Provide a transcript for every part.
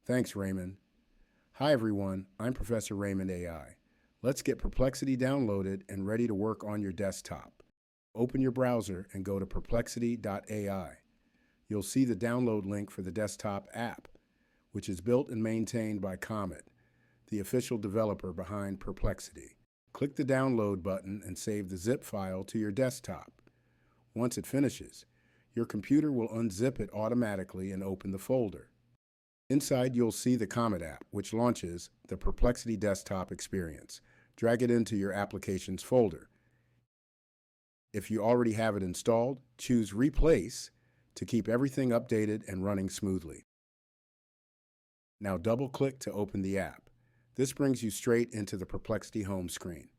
Thanks, Raymond. Hi, everyone. I'm Professor Raymond AI. Let's get Perplexity downloaded and ready to work on your desktop. Open your browser and go to perplexity.ai. You'll see the download link for the desktop app, which is built and maintained by Comet, the official developer behind Perplexity. Click the download button and save the zip file to your desktop. Once it finishes, your computer will unzip it automatically and open the folder. Inside, you'll see the Comet app, which launches the Perplexity desktop experience. Drag it into your Applications folder. If you already have it installed, choose Replace to keep everything updated and running smoothly. Now double-click to open the app. This brings you straight into the Perplexity home screen.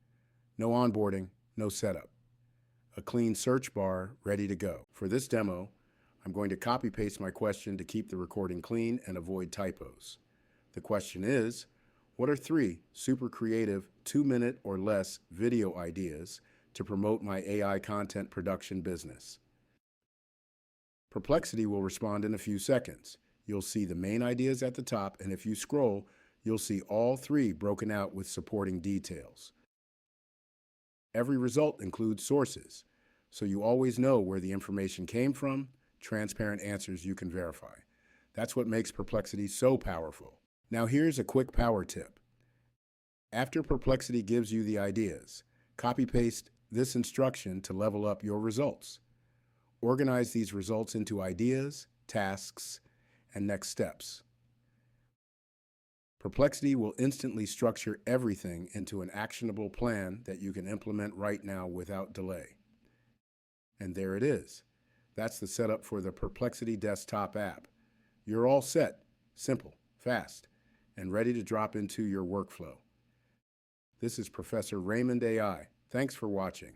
No onboarding, no setup. A clean search bar ready to go. For this demo, I'm going to copy-paste my question to keep the recording clean and avoid typos. The question is, what are 3 super creative 2-minute or less video ideas to promote my AI content production business? Perplexity will respond in a few seconds. You'll see the main ideas at the top, and if you scroll, you'll see all 3 broken out with supporting details. Every result includes sources, so you always know where the information came from, transparent answers you can verify. That's what makes Perplexity so powerful. Now here's a quick power tip. After Perplexity gives you the ideas, copy-paste this instruction to level up your results. Organize these results into ideas, tasks, and next steps. Perplexity will instantly structure everything into an actionable plan that you can implement right now without delay. And there it is. That's the setup for the Perplexity desktop app. You're all set, simple, fast, and ready to drop into your workflow. This is Professor Raymond AI. Thanks for watching.